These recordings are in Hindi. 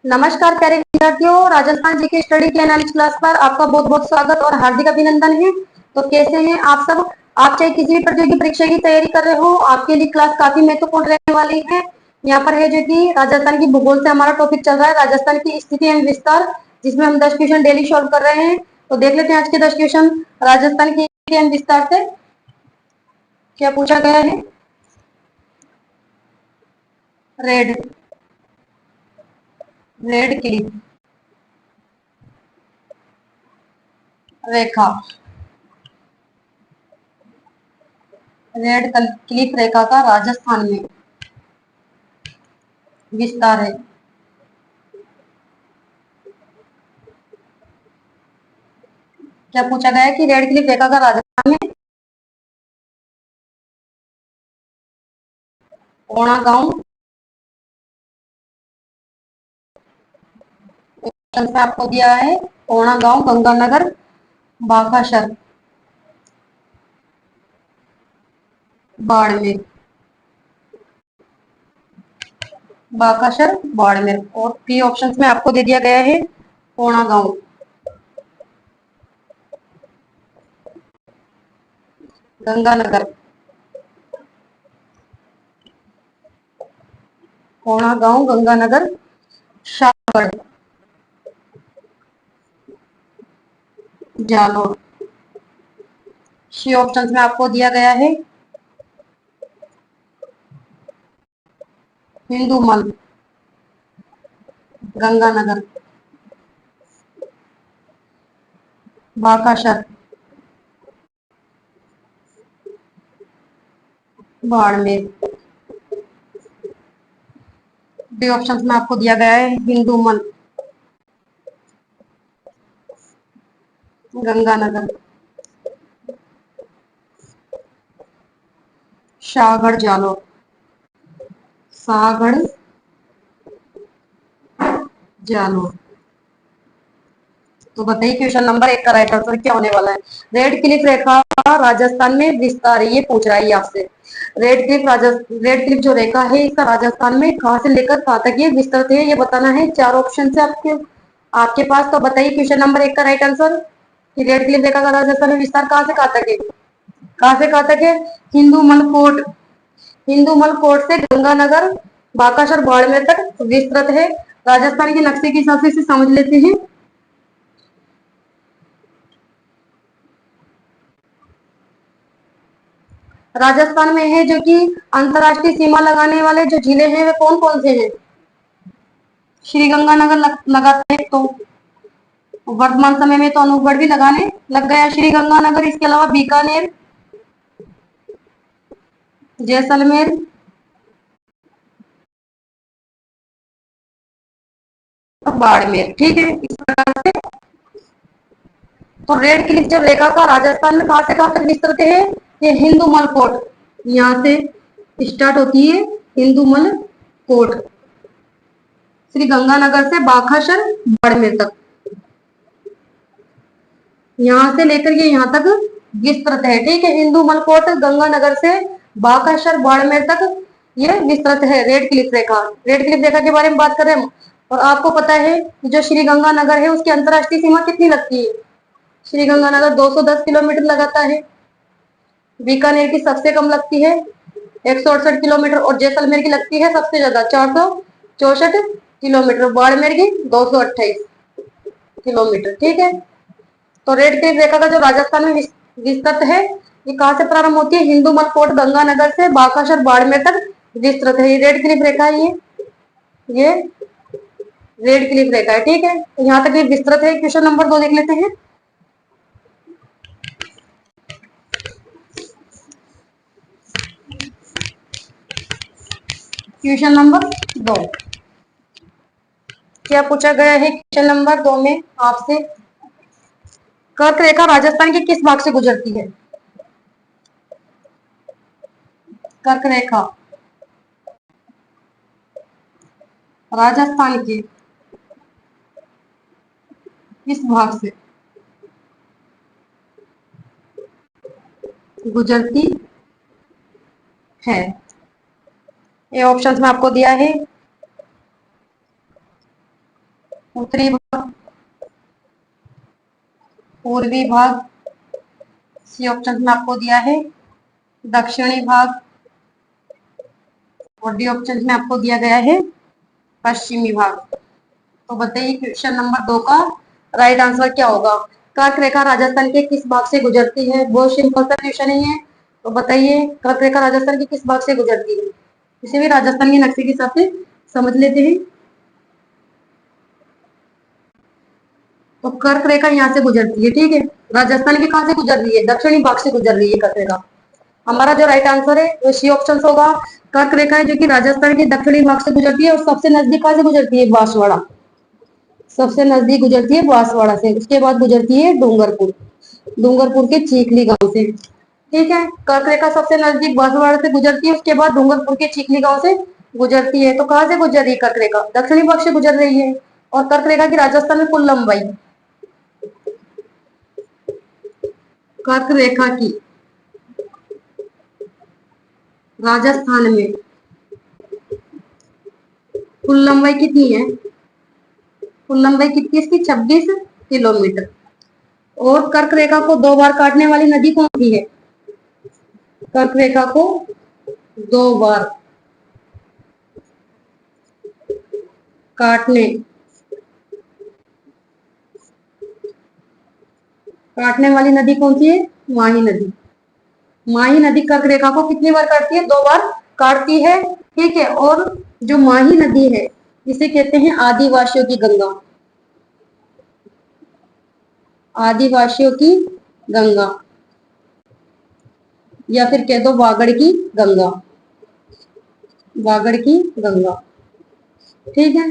नमस्कार प्यारे विद्यार्थियों, राजस्थान जी के स्टडी के एनालिसिस क्लास पर आपका बहुत बहुत स्वागत और हार्दिक अभिनंदन है। तो कैसे हैं आप सब? आप चाहे किसी भी प्रतियोगी परीक्षा की तैयारी कर रहे हो, आपके लिए क्लास काफी महत्वपूर्ण रहने वाली है। यहाँ पर है जो कि राजस्थान की भूगोल से हमारा टॉपिक चल रहा है, राजस्थान की स्थिति एवं विस्तार, जिसमें हम 10 क्वेश्चन डेली सॉल्व कर रहे हैं। तो देख लेते हैं आज के 10 क्वेश्चन राजस्थान की स्थिति एवं विस्तार से क्या पूछा गया है। रेड रेड क्लिफ रेखा, रेड क्लिफ रेखा का राजस्थान में विस्तार है। क्या पूछा गया है कि रेड क्लिफ रेखा का राजस्थान में ओणा गांव, ऑप्शन में आपको दिया है ओणा गांव, गंगानगर, बाकाशर, बाड़मेर, बाकाशर बाड़मेर। और बी ऑप्शन में आपको दे दिया गया है ओणा गांव, गंगानगर, ओणा गांव, गंगानगर, शाहगढ़, जालोर। सी ऑप्शन में आपको दिया गया है हिंदूमल, गंगानगर, बाकाशर, बाड़मेर। डी ऑप्शन में आपको दिया गया है हिंदूमल, गंगानगर, शाहगढ़, जालोर, शाहगढ़, जालोर। तो बताइए क्वेश्चन नंबर 1 का राइट आंसर क्या होने वाला है। रेड क्लिफ रेखा राजस्थान में विस्तार है, ये पूछ रहा है आपसे। रेड क्लिफ जो रेखा है इसका राजस्थान में कहां से लेकर कहां तक ये विस्तृत है, ये बताना है। 4 ऑप्शन से आपके आपके पास। तो बताइए क्वेश्चन नंबर 1 का राइट आंसर कि रेड क्लिफ रेखा का राजस्थान में विस्तार कहां से कहां तक है। कहां से कहां तक है? हिंदूमल कोट, हिंदूमल कोट से गंगानगर, बाकाशर, बाड़मेर तक विस्तृत है। राजस्थान के नक्शे के हिसाब से इसे समझ लेते हैं। राजस्थान में है जो कि अंतरराष्ट्रीय सीमा लगाने वाले जो जिले हैं वे कौन कौन से हैं। श्री गंगानगर लगाते हैं, तो वर्तमान समय में तो अनूपगढ़ भी लगाने लग गया श्री गंगानगर। इसके अलावा बीकानेर, जैसलमेर, और बाड़मेर। ठीक है, इस प्रकार से। तो रेड क्लिफ जब रेखा का राजस्थान में कहां से कहां तक विस्तृत है, ये हिंदूमल कोट, यहाँ से स्टार्ट होती है हिंदूमल कोट, श्री गंगानगर से बाकाशर, बाड़मेर तक, यहाँ से लेकर के यहाँ तक विस्तृत है। ठीक है, हिंदू मलकोट गंगानगर से बाकाशर, बाड़मेर तक ये विस्तृत है रेड क्लिफ रेखा। रेड क्लिफ रेखा के बारे में बात करें। और आपको पता है कि जो श्री गंगानगर है उसकी अंतरराष्ट्रीय सीमा कितनी लगती है। श्री गंगानगर 210 किलोमीटर लगाता है। बीकानेर की सबसे कम लगती है 168 किलोमीटर, और जैसलमेर की लगती है सबसे ज्यादा 464 किलोमीटर, बाड़मेर की 228 किलोमीटर। ठीक है, तो रेड क्लिफ रेखा का जो राजस्थान में विस्तृत है, ये कहां से प्रारंभ होती है? हिंदू मलकोट गंगानगर से बाकाशर, बाड़मेर तक विस्तृत है। ये रेड क्लिफ रेखा है, ये रेड क्लिफ रेखा है। ठीक है, तो यहाँ तक ये विस्तृत है। क्वेश्चन नंबर 2 देख लेते हैं। क्वेश्चन नंबर 2 क्या पूछा गया है? क्वेश्चन नंबर 2 में आपसे कर्क रेखा राजस्थान के किस भाग से गुजरती है। कर्क रेखा राजस्थान के किस भाग से गुजरती है। ये ऑप्शंस में आपको दिया है उत्तरी भाग, पूर्वी भाग, सी ऑप्शन में आपको दिया है दक्षिणी भाग, और डी ऑप्शन में आपको दिया गया है पश्चिमी भाग। तो बताइए क्वेश्चन नंबर 2 का राइट आंसर क्या होगा। कर्क रेखा राजस्थान के किस भाग से गुजरती है? बहुत सिंपल सा क्वेश्चन ही है। तो बताइए कर्क रेखा राजस्थान के किस भाग से गुजरती है? इसे भी राजस्थान के नक्शे के हिसाब से समझ लेते हैं। तो कर्क रेखा यहाँ से गुजरती है, ठीक है। राजस्थान के कहाँ से गुजर रही है? दक्षिणी भाग से गुजर रही है कर्क रेखा। हमारा जो राइट आंसर है वो सी ऑप्शन होगा। कर्क रेखा है जो कि राजस्थान के दक्षिणी भाग से गुजरती है, और सबसे नजदीक कहाँ से गुजरती है? बांसवाड़ा। सबसे नजदीक गुजरती है बांसवाड़ा से, उसके बाद गुजरती है डूंगरपुर, डूंगरपुर के चीखली गांव से, ठीक है। कर्क रेखा सबसे नजदीक बांसवाड़ा से गुजरती है, उसके बाद डूंगरपुर के चीखली गांव से गुजरती है। तो कहाँ से गुजर रही है कर्क रेखा? दक्षिणी भाग से गुजर रही है। और कर्क रेखा की राजस्थान में कुल लंबाई, कर्क रेखा की राजस्थान में कुल लंबाई कितनी है? कुल लंबाई कितनी इसकी? 26 किलोमीटर। और कर्क रेखा को 2 बार काटने वाली नदी कौन सी है? कर्क रेखा को 2 बार काटने काटने वाली नदी कौन सी है? माही नदी। माही नदी कर्क रेखा को कितनी बार काटती है? 2 बार काटती है, ठीक है। और जो माही नदी है इसे कहते हैं आदिवासियों की गंगा, आदिवासियों की गंगा, या फिर कह दो वागड़ की गंगा, वागड़ की गंगा, ठीक है।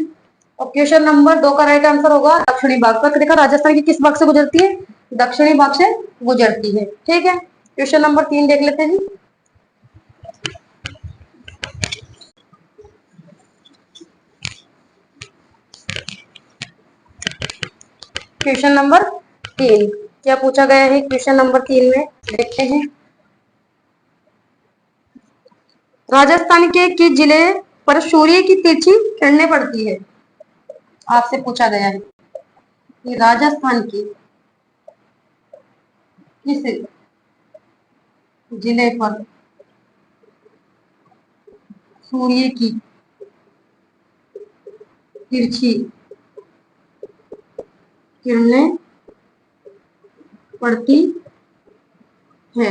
और क्वेश्चन नंबर 2 का राइट आंसर होगा दक्षिणी भाग। कर्क रेखा राजस्थान के किस भाग से गुजरती है? दक्षिणी भाग से गुजरती है, ठीक है। क्वेश्चन नंबर 3 देख लेते हैं। क्वेश्चन नंबर 3 क्या पूछा गया है? क्वेश्चन नंबर 3 में देखते हैं, राजस्थान के किस जिले पर सूर्य की तिरछी किरणें पड़ती है? आपसे पूछा गया है कि राजस्थान की किस जिले पर सूर्य की तिरछी किरणें पड़ती है।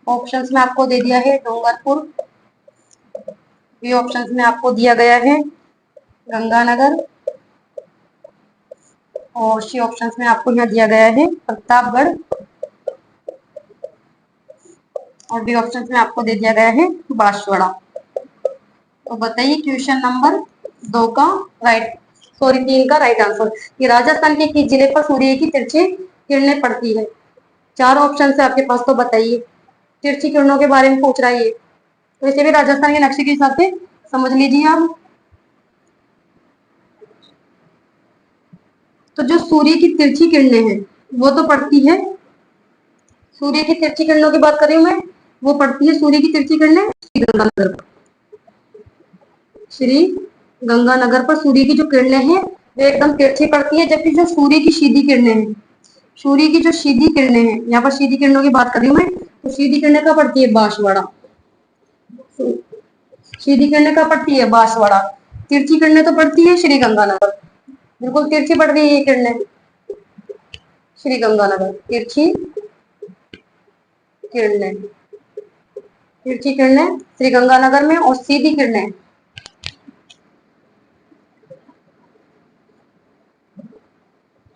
ऑप्शंस में आपको दे दिया है डूंगरपुर, बी ऑप्शंस में आपको दिया गया है गंगानगर, और सी ऑप्शंस में आपको यहाँ दिया गया है प्रतापगढ़, और डी ऑप्शंस में आपको दे दिया गया है बांसवाड़ा। तो बताइए क्वेश्चन नंबर 2 का राइट, सॉरी 3 का राइट आंसर कि राजस्थान के किस जिले पर सूर्य की तिरछी किरणें पड़ती है? 4 ऑप्शन है आपके पास, तो बताइए। तिरछी किरणों के बारे में पूछ रहा है ये, तो इसे भी राजस्थान के नक्शे के हिसाब से समझ लीजिए आप। तो जो सूर्य की तिरछी किरणें हैं वो तो पड़ती है, सूर्य की तिरछी किरणों की बात कर रही हूं मैं, वो पड़ती है सूर्य की तिरछी किरणें श्री गंगानगर पर, श्री गंगानगर पर सूर्य की जो किरणें हैं वो एकदम तिरछी पड़ती है। जबकि जो सूर्य की सीधी किरणें हैं, सूर्य की जो सीधी किरणें हैं, यहाँ पर सीधी किरणों की बात कर रही हूँ मैं, तो सीधी किरणें कहाँ पड़ती है? बांसवाड़ा। सीधी किरणें कहाँ पड़ती है? बांसवाड़ा। तिरछी किरणें तो पड़ती है श्री गंगानगर, बिल्कुल तिरछी पड़ रही है ये किरणें श्री गंगानगर, तिरछी किरणें, तिरछी किरणें श्री गंगानगर में, और सीधी किरणें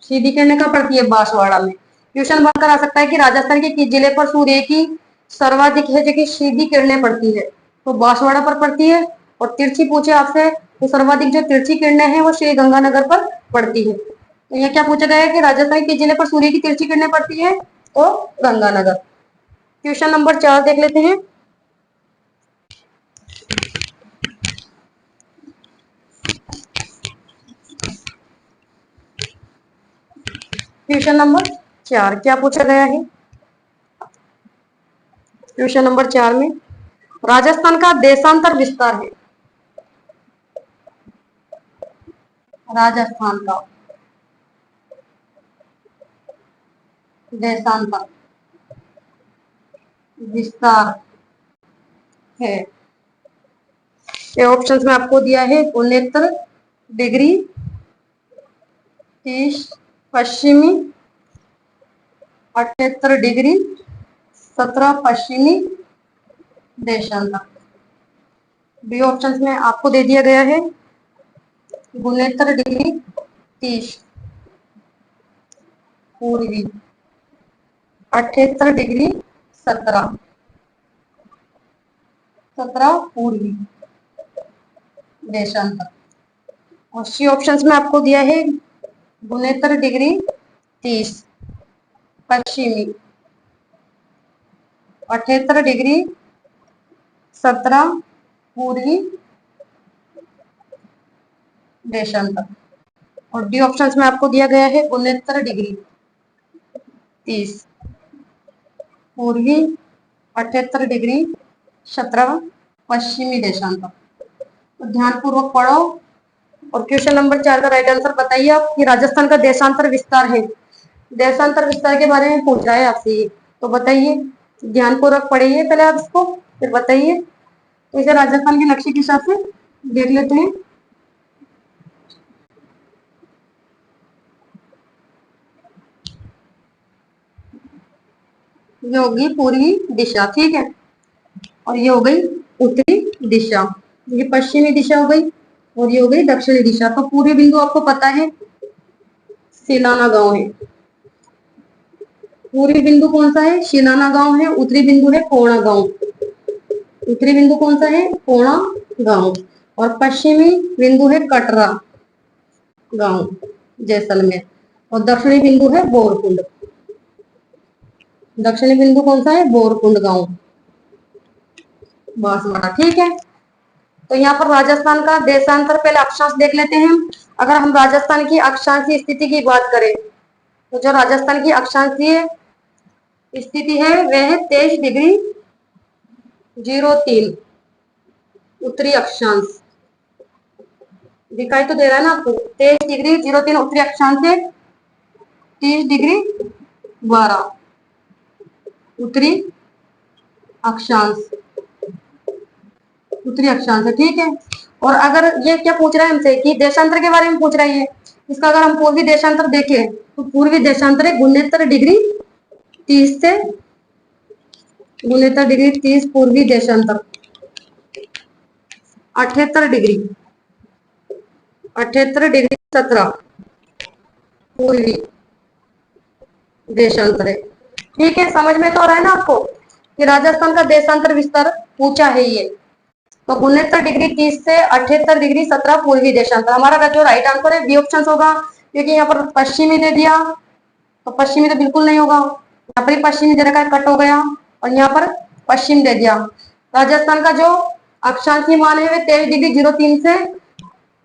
सीधी किरणें कहाँ पड़ती है? बांसवाड़ा में। क्वेश्चन बनकर आ सकता है कि राजस्थान के किस जिले पर सूर्य की सर्वाधिक है जो कि सीधी किरणें पड़ती है? तो बांसवाड़ा पर पड़ती है। और तिरछी पूछे आपसे, तो सर्वाधिक जो तिरछी किरणें हैं वो श्री गंगानगर पर पड़ती है। तो ये क्या पूछा गया है कि राजस्थान के जिले पर सूर्य की तिरछी किरणें पड़ती है? तो गंगानगर। क्वेश्चन नंबर 4 देख लेते हैं। क्वेश्चन नंबर 4 क्या पूछा गया है? क्वेश्चन नंबर 4 में राजस्थान का देशांतर विस्तार है, राजस्थान का देशांतर विस्तार है। ये ऑप्शन में आपको दिया है 69 डिग्री 30 पश्चिमी, 78 डिग्री 17 पश्चिमी देशांतर। बी ऑप्शन में आपको दे दिया गया है 69 डिग्री 30 पूर्वी, 78 डिग्री 17 पूर्वी देशांतर। और सी ऑप्शन में आपको दिया है 69 डिग्री 30 पश्चिमी, 78 डिग्री 17 पूर्वी देशांतर। और डी ऑप्शन में आपको दिया गया है 69 डिग्री 30 पूर्वी, 78 डिग्री 17 पश्चिमी देशांतर। तो ध्यान पूर्वक पढ़ो और क्वेश्चन नंबर 4 का राइट आंसर बताइए आप कि राजस्थान का देशांतर विस्तार है। देशांतर विस्तार के बारे में पूछ रहा है आपसे ये, तो बताइए, ध्यान पूर्वक पढ़िए पहले आप इसको, फिर बताइए। तो इसे राजस्थान के नक्शे के हिसाब से देख लेते हैं। ये होगी पूर्वी दिशा, ठीक है, और ये हो गई उत्तरी दिशा, ये पश्चिमी दिशा हो गई, और ये हो गई दक्षिणी दिशा। तो पूर्वी बिंदु आपको पता है सिलाना गांव है। पूर्वी बिंदु कौन सा है? शिलाना गांव है। उत्तरी बिंदु है कोणा गांव। उत्तरी बिंदु कौन सा है? कोणा गांव। और पश्चिमी बिंदु है कटरा गांव जैसलमेर। और दक्षिणी बिंदु है बोरकुंड। दक्षिणी बिंदु कौन सा है? बोरकुंड गांव बांसवाड़ा, ठीक है। तो यहाँ पर राजस्थान का देशांतर पहले अक्षांश देख लेते हैं। अगर हम राजस्थान की अक्षांशीय स्थिति की बात करें तो जो राजस्थान की अक्षांशीय स्थिति है वह है 23 डिग्री 03 उत्तरी अक्षांश। दिखाई तो दे रहा है ना आपको, 23 डिग्री 03 उत्तरी अक्षांश से 30 डिग्री 12 उत्तरी अक्षांश। उत्तरी अक्षांश है, ठीक है। और अगर ये क्या पूछ रहा है हमसे कि देशांतर के बारे में पूछ रहा है, इसका अगर हम पूर्वी देशांतर देखें तो पूर्वी देशांतर है 69 डिग्री 30 से 69 डिग्री 30 पूर्वी देशांतर, 78 डिग्री पूर्वी देशांतर है, ठीक है। समझ में तो आ रहा है ना आपको कि राजस्थान का देशांतर विस्तार पूछा है ये। तो 69 डिग्री 30 से 78 डिग्री 17 पूर्वी देशांतर हमारा जो राइट आंसर है बी ऑप्शन होगा, क्योंकि यहाँ पर पश्चिमी दे दिया तो पश्चिमी तो बिल्कुल नहीं होगा। यहाँ पर पश्चिमी दे रखा है, कट हो गया, और यहाँ पर पश्चिम दे दिया। राजस्थान का जो अक्षांशीय मान है वह 23 डिग्री 03 से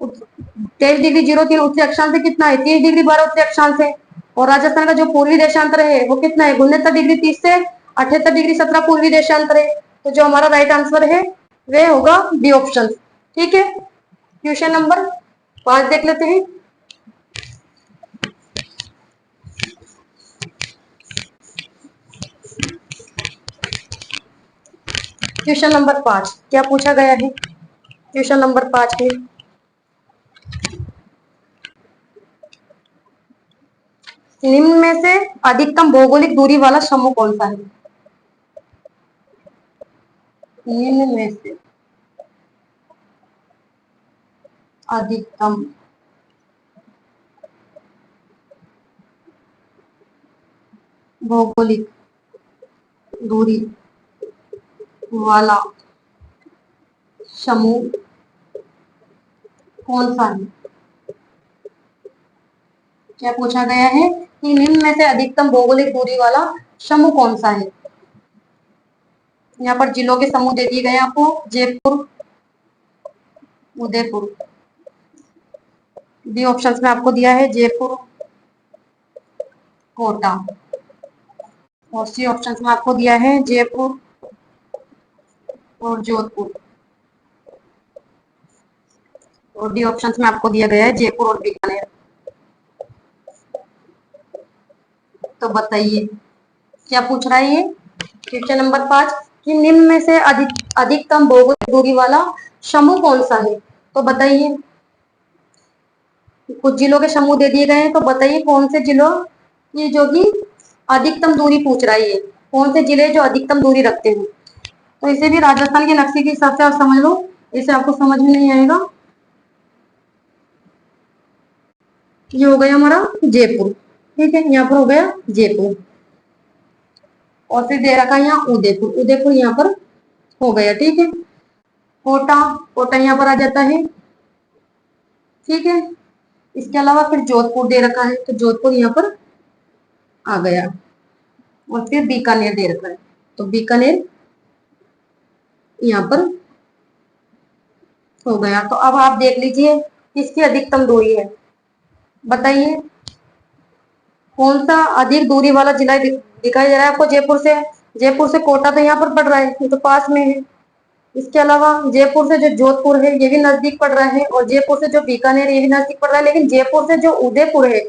23 डिग्री 03 उत्तरी अक्षांश से कितना है? 30 डिग्री 12 उत्तरी अक्षांश है। और राजस्थान का जो पूर्वी देशांतर है वो कितना है? 69 डिग्री 30 से 78 डिग्री 17 पूर्वी देशांतर है। तो जो हमारा राइट आंसर है वह होगा बी ऑप्शन, ठीक है। क्वेश्चन नंबर 5 देख लेते हैं। क्वेश्चन नंबर 5 क्या पूछा गया है? क्वेश्चन नंबर 5 है, निम्न में से अधिकतम भौगोलिक दूरी वाला समूह कौन सा है? निम्न में से अधिकतम भौगोलिक दूरी वाला समूह कौन सा है? क्या पूछा गया है कि निम्न में से अधिकतम भौगोलिक दूरी वाला समूह कौन सा है? यहाँ पर जिलों के समूह दे दिए गए आपको, जयपुर, उदयपुर। बी ऑप्शन में आपको दिया है जयपुर, कोटा। और सी ऑप्शन में आपको दिया है जयपुर और जोधपुर। और डी ऑप्शन में आपको दिया गया है जयपुर और बीकानेर। तो बताइए क्या पूछ रहा है ये क्वेश्चन नंबर 5 कि निम्न में से अधिकतम भौगोलिक दूरी वाला समूह कौन सा है। तो बताइए कुछ जिलों के समूह दे दिए गए हैं, तो बताइए कौन से जिलों की जो कि अधिकतम दूरी पूछ रहा है, ये कौन से जिले जो अधिकतम दूरी रखते हैं। तो इसे भी राजस्थान के नक्शे के हिसाब से आप समझ लो, इसे आपको समझ में नहीं आएगा। ये हो गया हमारा जयपुर, ठीक है, यहाँ पर हो गया जयपुर और फिर दे रखा है यहाँ उदयपुर, उदयपुर यहाँ पर हो गया, ठीक है। कोटा, कोटा यहाँ पर आ जाता है, ठीक है। इसके अलावा फिर जोधपुर दे रखा है, तो जोधपुर यहाँ पर आ गया और फिर बीकानेर दे रखा है, तो बीकानेर यहाँ पर हो गया। तो अब आप देख लीजिए किसकी अधिकतम दूरी है, बताइए कौन सा अधिक दूरी वाला जिला दिखाई दे रहा है आपको जयपुर से। जयपुर से कोटा तो यहाँ पर पड़ रहा है, ये तो पास में है। इसके अलावा जयपुर से जो जोधपुर है ये भी नजदीक पड़ रहा है, और जयपुर से जो बीकानेर ये भी नजदीक पड़ रहा है, लेकिन जयपुर से जो उदयपुर है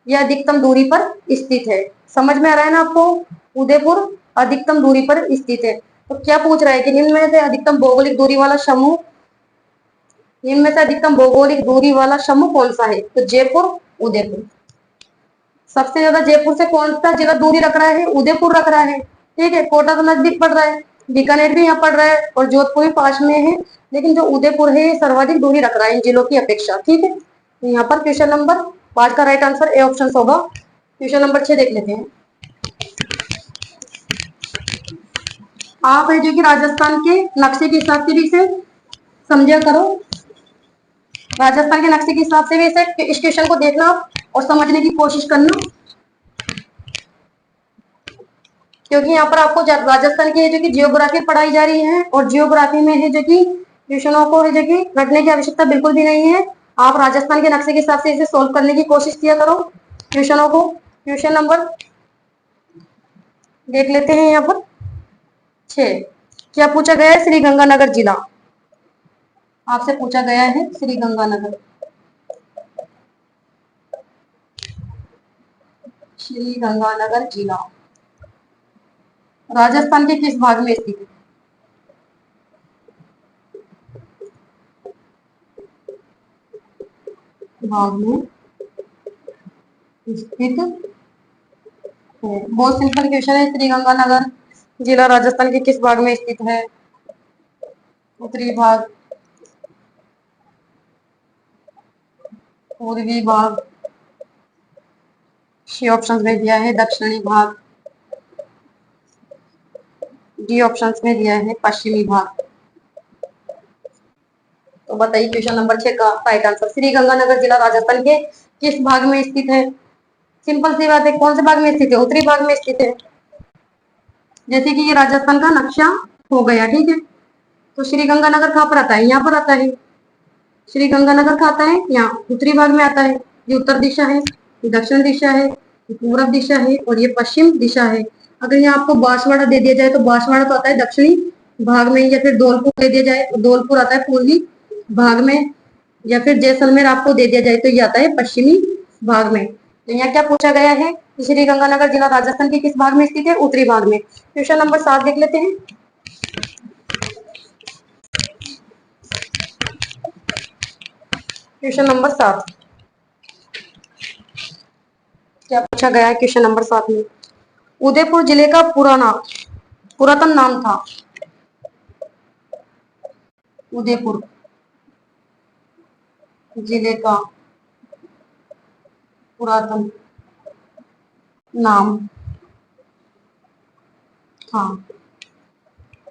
ये अधिकतम दूरी पर स्थित है। समझ में आ रहा है ना आपको, उदयपुर अधिकतम दूरी पर स्थित है। तो क्या पूछ रहा है कि निम्न में से अधिकतम भौगोलिक दूरी वाला समूह, निम्न में से अधिकतम भौगोलिक दूरी वाला समूह कौन सा है। तो जयपुर, उदयपुर। सबसे ज्यादा जयपुर से कौन सा जिला दूरी रख रहा है, उदयपुर रख रहा है, ठीक है। कोटा तो नजदीक पड़ रहा है, बीकानेर भी यहाँ पड़ रहा है और जोधपुर भी पास में है, लेकिन जो उदयपुर है ये सर्वाधिक दूरी रख रहा है इन जिलों की अपेक्षा, ठीक है। तो यहाँ पर क्वेश्चन नंबर 5 का राइट आंसर ए ऑप्शन होगा। क्वेश्चन नंबर 6 देख लेते हैं। आप है जो कि राजस्थान के नक्शे के हिसाब से भी इसे समझा करो, राजस्थान के नक्शे के हिसाब से भी इसे इस क्वेश्चन को देखना और समझने की कोशिश करना, क्योंकि यहाँ पर आपको राजस्थान की है जो कि जियोग्राफी पढ़ाई जा रही है, और जियोग्राफी में है जो कि क्वेश्चनों को है जो कि रटने की आवश्यकता बिल्कुल भी नहीं है। आप राजस्थान के नक्शे के हिसाब से इसे सोल्व करने की कोशिश किया करो क्वेश्चनों को। क्वेश्चन नंबर देख लेते हैं यहाँ पर 6। क्या पूछा गया है, श्री गंगानगर जिला आपसे पूछा गया है, श्री गंगानगर, श्री गंगानगर जिला राजस्थान के किस भाग में स्थित है। भाग में स्थित है, बहुत सिंपल क्वेश्चन है। श्री गंगानगर जिला राजस्थान के किस भाग में स्थित है। उत्तरी भाग, पूर्वी भाग, सी ऑप्शन में दिया है दक्षिणी भाग, डी ऑप्शन में दिया है पश्चिमी भाग। तो बताइए क्वेश्चन नंबर 6 का राइट आंसर। श्री गंगानगर जिला राजस्थान के किस भाग में स्थित है। सिंपल सी बात है, कौन से भाग में स्थित है, उत्तरी भाग में स्थित है। जैसे कि ये राजस्थान का नक्शा हो गया, ठीक है। तो श्री गंगानगर कहाँ पर आता है, यहाँ पर आता है। श्री गंगानगर कहाँ आता है, यहाँ उत्तरी भाग में आता है। ये उत्तर दिशा है, ये दक्षिण दिशा है, ये पूर्व दिशा है और ये पश्चिम दिशा है। अगर यहाँ आपको बांसवाड़ा दे दिया जाए तो बांसवाड़ा तो आता है दक्षिणी भाग में, या फिर धौलपुर दे दिया जाए तो धौलपुर आता है पूर्वी भाग में, या फिर जैसलमेर आपको दे दिया जाए तो ये आता है पश्चिमी भाग में। तो यहाँ क्या पूछा गया है, श्री गंगानगर जिला राजस्थान के किस भाग में स्थित है, उत्तरी भाग में। क्वेश्चन नंबर 7 देख लेते हैं। क्वेश्चन नंबर 7 क्या पूछा गया है क्वेश्चन नंबर 7 में। उदयपुर जिले का पुरातन नाम था। उदयपुर जिले का पुरातन नाम था।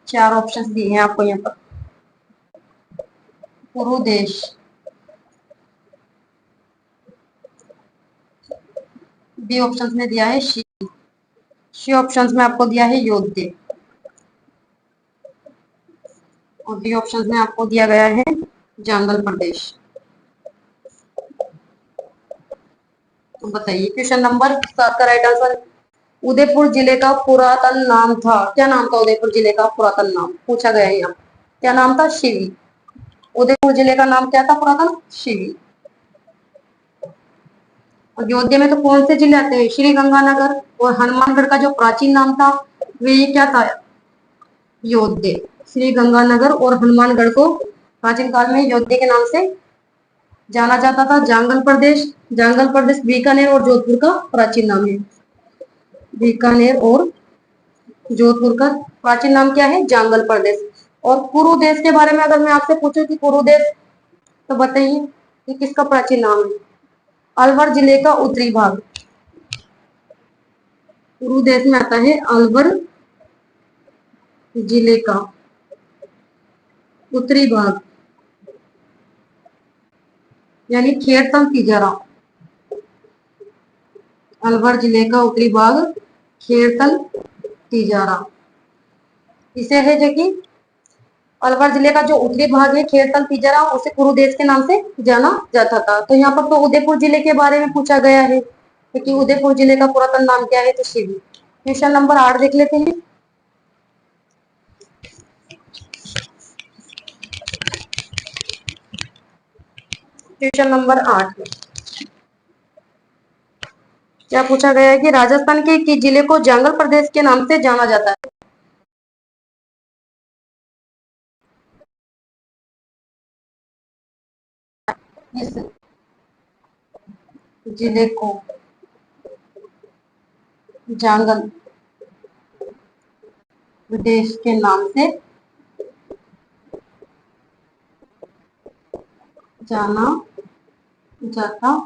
4 ऑप्शन दिए हैं आपको यहाँ पर। पुरुदेश, बी ऑप्शन में दिया है सी ऑप्शन में आपको दिया है योध्या, और डी ऑप्शन में आपको दिया गया है जंगल प्रदेश। तो बताइए क्वेश्चन नंबर 7 का राइट आंसर। उदयपुर जिले का पुरातन नाम था, क्या नाम था उदयपुर जिले का पुरातन नाम, पूछा गया है यहाँ। क्या नाम था, शिवी। उदयपुर जिले का नाम क्या था पुरातन? शिवी। अयोध्या में तो कौन से जिले आते हैं? श्री गंगानगर। और हनुमानगढ़ का जो प्राचीन नाम था वे ये क्या था? योध्या। श्री गंगानगर और हनुमानगढ़ को प्राचीन काल में योध्या के नाम से जाना जाता था। जांगल प्रदेश बीकानेर और जोधपुर का प्राचीन नाम है। बीकानेर और जोधपुर का प्राचीन नाम क्या है? जांगल प्रदेश। और कुरु देश के बारे में अगर मैं आपसे पूछूं कि कुरु देश, तो बताइए कि किसका प्राचीन नाम है? अलवर जिले का उत्तरी भाग कुरु देश में आता है। अलवर जिले का उत्तरी भाग यानी खेड़तम तिजारा। अलवर जिले का उत्तरी भाग खेड़तल तिजारा, इसे है जो कि अलवर जिले का जो उत्तरी भाग है खेड़तल तिजारा, उसे कुरु देश के नाम से जाना जाता था। तो यहाँ पर तो उदयपुर जिले के बारे में पूछा गया है, क्योंकि उदयपुर जिले का पुरातन नाम क्या है? तो शिवी। क्वेश्चन नंबर 8 देख लेते हैं। क्वेश्चन नंबर 8 क्या पूछा गया है कि राजस्थान के किस जिले को जांगल प्रदेश के नाम से जाना जाता है? इस जिले को जांगल प्रदेश के नाम से जाना जाता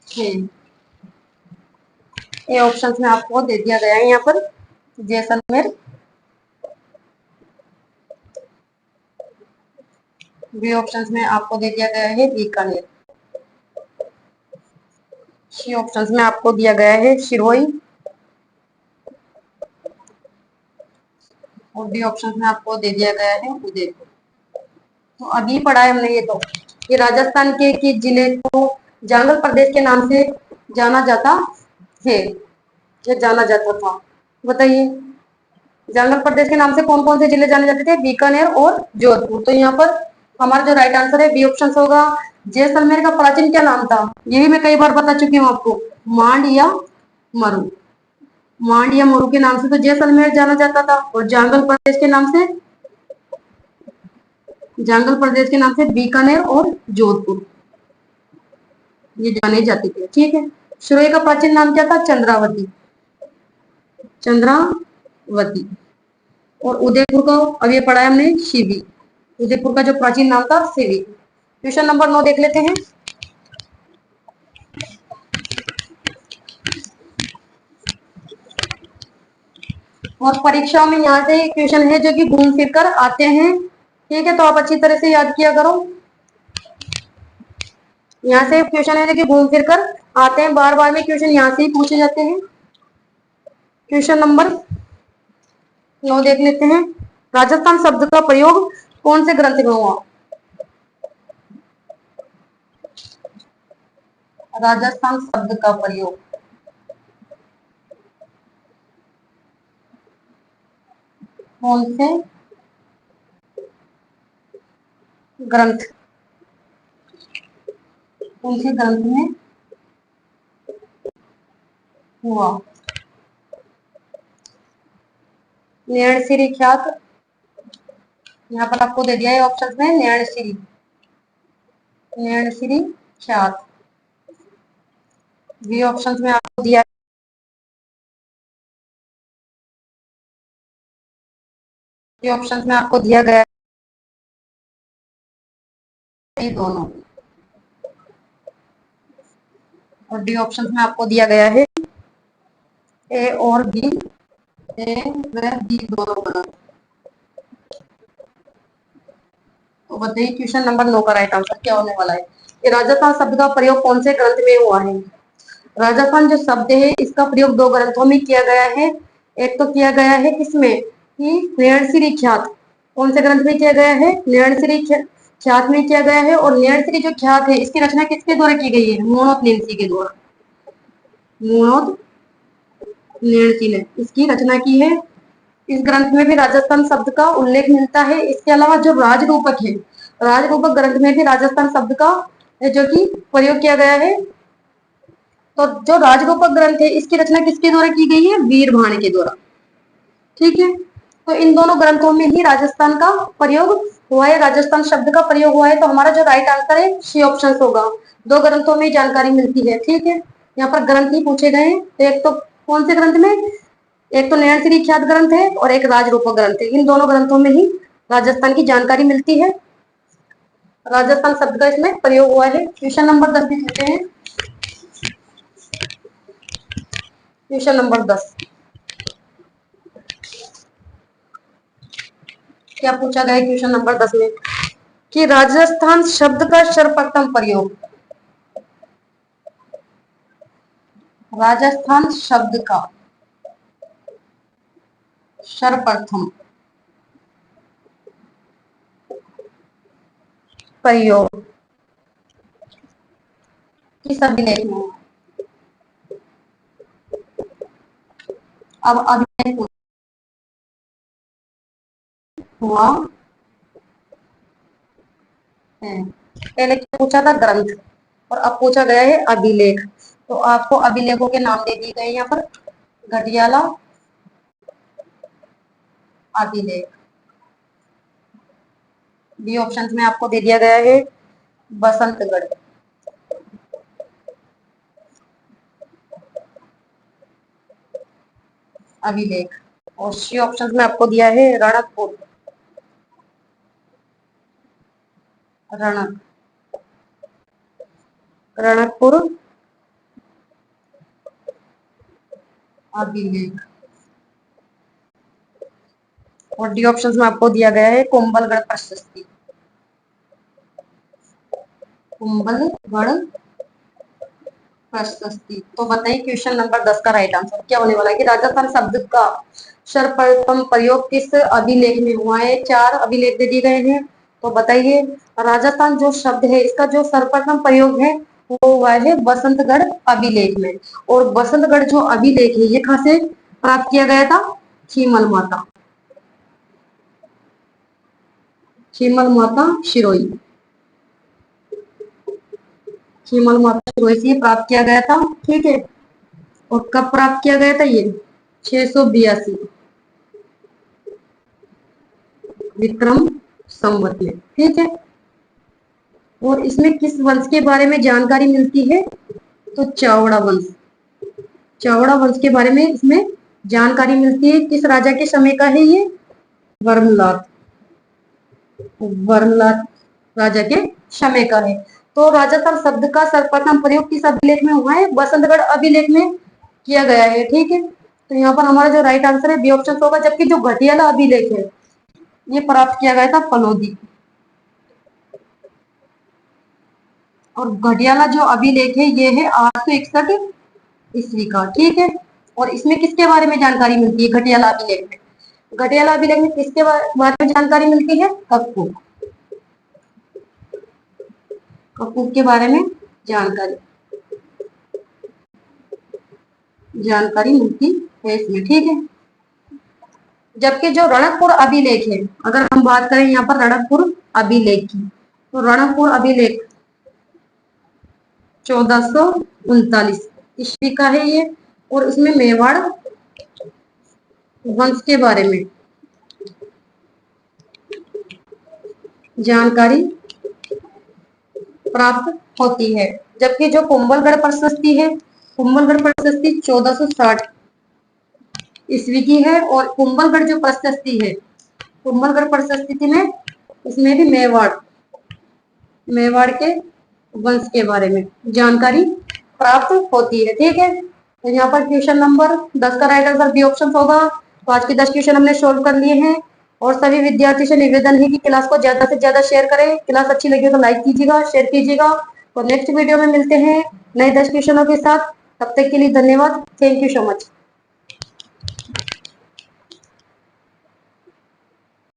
है। ये ऑप्शन में आपको दे दिया गया है यहाँ पर जैसलमेर, बी ऑप्शन में आपको दे दिया गया है बीकानेर, सी ऑप्शन में आपको दिया गया है सिरोही, और डी ऑप्शन में आपको दे दिया गया है उदयपुर। तो अभी पढ़ा है हमने ये तो कि राजस्थान के किस जिले को जांगल प्रदेश के नाम से जाना जाता है या जाना जाता था? बताइए, जांगल प्रदेश के नाम से कौन कौन से जिले जाने जाते थे? बीकानेर और जोधपुर। तो यहाँ पर हमारा जो राइट आंसर है बी ऑप्शन होगा। जैसलमेर का प्राचीन क्या नाम था? ये भी मैं कई बार बता चुकी हूँ आपको, मांड या मरु। मांड या मरु के नाम से तो जैसलमेर जाना जाता था, और जांगल प्रदेश के नाम से बीकानेर और जोधपुर ये जाने जाते थे। ठीक है। सुरई का प्राचीन नाम क्या था? चंद्रावती। चंद्रावती। और उदयपुर को अब ये पढ़ा है हमने शिवी। उदयपुर का जो प्राचीन नाम था शिवी। क्वेश्चन नंबर 9 देख लेते हैं। और परीक्षाओं में यहाँ से क्वेश्चन है जो कि घूम फिर कर आते हैं। ठीक है, तो आप अच्छी तरह से याद किया करो। यहाँ से क्वेश्चन है जो कि घूम फिर कर आते हैं, बार बार में क्वेश्चन यहाँ से ही पूछे जाते हैं। क्वेश्चन नंबर 9 देख लेते हैं। राजस्थान शब्द का प्रयोग कौन से ग्रंथ में हुआ? राजस्थान शब्द का प्रयोग कौन से ग्रंथ कौन से ग्रंथ में हुआ? नैणसिरी ख्यात, यहाँ पर आपको दे दिया है ऑप्शन में नैणसिरी ख्यात। बी ऑप्शन में आपको दिया, बी ऑप्शन में आपको दिया गया है दोनों, और डी ऑप्शन में आपको दिया गया है ए और बी। ए व बी दोनों गलत। तो बताइए क्वेश्चन नंबर 9 का राइट आंसर क्या होने वाला है? कि राजस्थान शब्द का प्रयोग कौन से ग्रंथ में हुआ है? राजस्थान जो शब्द है इसका प्रयोग 2 ग्रंथों में किया गया है। एक तो किया गया है किसमें कि नैणसिरी ख्यात। कौन से ग्रंथ में किया गया है? नैणसिरी ख्यात में किया गया है। और नैणसिरी जो ख्यात है इसकी रचना किसके द्वारा की गई है? मोणोत नेन्सी के द्वारा। मोणोत नेन्सी ने इसकी रचना की है। इस ग्रंथ में भी राजस्थान शब्द का उल्लेख मिलता है। इसके अलावा जो राजरूपक है, राजरूपक ग्रंथ में भी राजस्थान शब्द का जो कि प्रयोग किया गया है। तो जो राजरूपक ग्रंथ है इसकी रचना किसके द्वारा की गई है? वीरभाण के द्वारा। ठीक है, तो इन दोनों ग्रंथों में ही राजस्थान का प्रयोग हुआ है, राजस्थान शब्द का प्रयोग हुआ है। तो हमारा जो राइट आंसर है सी ऑप्शन होगा। दो ग्रंथों में जानकारी मिलती है। ठीक है, यहाँ पर ग्रंथ ही पूछे गए हैं। तो एक तो कौन से ग्रंथ में? एक तो नैणश्री ख्यात ग्रंथ है और एक राजरूपक ग्रंथ है। इन दोनों ग्रंथों में ही राजस्थान की जानकारी मिलती है, राजस्थान शब्द का इसमें प्रयोग हुआ है। क्वेश्चन नंबर 10 भी पूछते हैं। क्वेश्चन नंबर 10 क्या पूछा गया है क्वेश्चन नंबर 10 में कि राजस्थान शब्द का सर्वप्रथम प्रयोग, राजस्थान शब्द का सर्वप्रथम प्रयोग किस अभिलेख में? अब अभिलेख हुआ है। पहले क्या पूछा था? ग्रंथ, और अब पूछा गया है अभिलेख। तो आपको अभिलेखों के नाम दे दिए गए यहाँ पर। घटियाला अभिलेख, बी ऑप्शन में आपको दे दिया गया है बसंतगढ़ अभिलेख, और सी ऑप्शन में आपको दिया है रणकपुर, रणक रणकपुर अभिलेख, और डी ऑप्शन में आपको दिया गया है कुंभलगढ़ प्रशस्ति, कुंभलगढ़ प्रशस्ति। तो बताइए क्वेश्चन नंबर 10 का राइट आंसर क्या होने वाला है कि राजस्थान शब्द का सर्वप्रथम प्रयोग किस अभिलेख में हुआ है? 4 अभिलेख दे दिए गए हैं। तो बताइए राजस्थान जो शब्द है इसका जो सर्वप्रथम प्रयोग है वो हुआ है बसंतगढ़ अभिलेख में। और बसंतगढ़ जो अभिलेख है ये कहां से प्राप्त किया गया था? चीमल माता, चीमल माता शिरोई, चीमल माता शिरोई से प्राप्त किया गया था। ठीक है, और कब प्राप्त किया गया था? ये 682 विक्रम संवत में। ठीक है, और इसमें किस वंश के बारे में जानकारी मिलती है? तो चावड़ा वंश, चावड़ा वंश के बारे में इसमें जानकारी मिलती है। किस राजा के समय का है ये? वर्मलात, वर्मलात राजा के समय का है। तो राजस्थान शब्द का सर्वप्रथम प्रयोग किस अभिलेख में हुआ है? बसंतगढ़ अभिलेख में किया गया है। ठीक है, तो यहाँ पर हमारा जो राइट आंसर है बी ऑप्शन होगा। जबकि जो घटियाला अभिलेख है ये प्राप्त किया गया था फलोदी, और घटियाला जो अभिलेख है ये है 861 ईस्वी का। ठीक है, और इसमें किसके बारे में जानकारी मिलती है? घटियाला अभिलेख में, घटियाला अभिलेख में किसके बारे में जानकारी मिलती है? कपूर, कपूर के बारे में जानकारी जानकारी मिलती है इसमें। ठीक है, जबकि जो रणकपुर अभिलेख है, अगर हम बात करें यहाँ पर रणकपुर अभिलेख की, तो रणकपुर अभिलेख 1439 ईस्वी का है ये, और इसमें मेवाड़ वंश के बारे में जानकारी प्राप्त होती है। जबकि जो कुंभलगढ़ प्रशस्ति है, कुंभलगढ़ प्रशस्ति 1460 ईस्वी की है, और कुंभलगढ़ जो प्रशस्ति है, कुंभलगढ़ प्रशस्ति में इसमें भी मेवाड़, मेवाड़ के वंश के बारे में जानकारी प्राप्त होती है। ठीक है, तो यहाँ पर क्वेश्चन नंबर 10 का राइट आंसर बी ऑप्शन होगा। तो आज के 10 क्वेश्चन हमने सोल्व कर लिए हैं, और सभी विद्यार्थी से निवेदन है कि क्लास को ज्यादा से ज्यादा शेयर करें। क्लास अच्छी लगी तो लाइक कीजिएगा, शेयर कीजिएगा। तो नेक्स्ट वीडियो में मिलते हैं नए 10 क्वेश्चनों के साथ। तब तक के लिए धन्यवाद। Thank you so much.